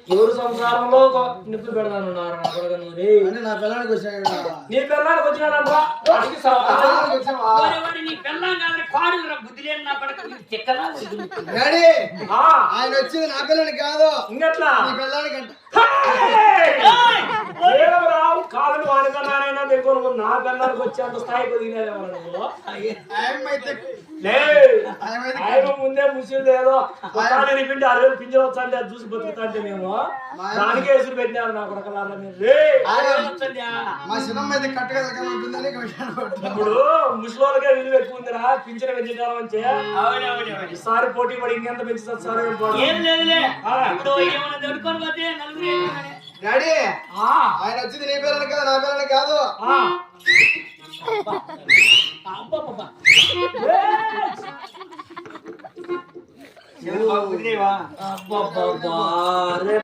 ఎవరు సంసారంలో నిప్పు పెడతాను నా పిల్లడానికి వచ్చాడు. నీ పిల్లడానికి వచ్చినాడంట్రా నీ పిల్లం కాదు పాడు బుద్ధి లేని నా పడక చెక్కలా డాడీ ఆయన వచ్చింది నా పిల్లని కాదు ఇంకట్లా నీ పిల్లానికి అంట. కాళ్ళు వాడుకున్నానైనా తెలుగు నా పిల్లలకు వచ్చేంత స్థాయికి దిగినాడు ఆయన ముందే ముసలి లేదో పిండి 60 పింజలు వచ్చా అది చూసి బతుకుతా అంటే మేము దానికే ఎసురు పెట్టినారు నా కొడకలారా మా సినిమా అయితే కట్టగలుగుతుందని ఇప్పుడు ముసలికే విలువ ఎక్కువ ఉందిరా పింఛన పెంచడం అంటే ఈసారి పోటీ పడి ఇంకెంత పెంచుతుంది సార్ డాడీ ఆయన వచ్చింది నీ పిల్లని కాదు నా పిల్లని కాదు. అబ్బా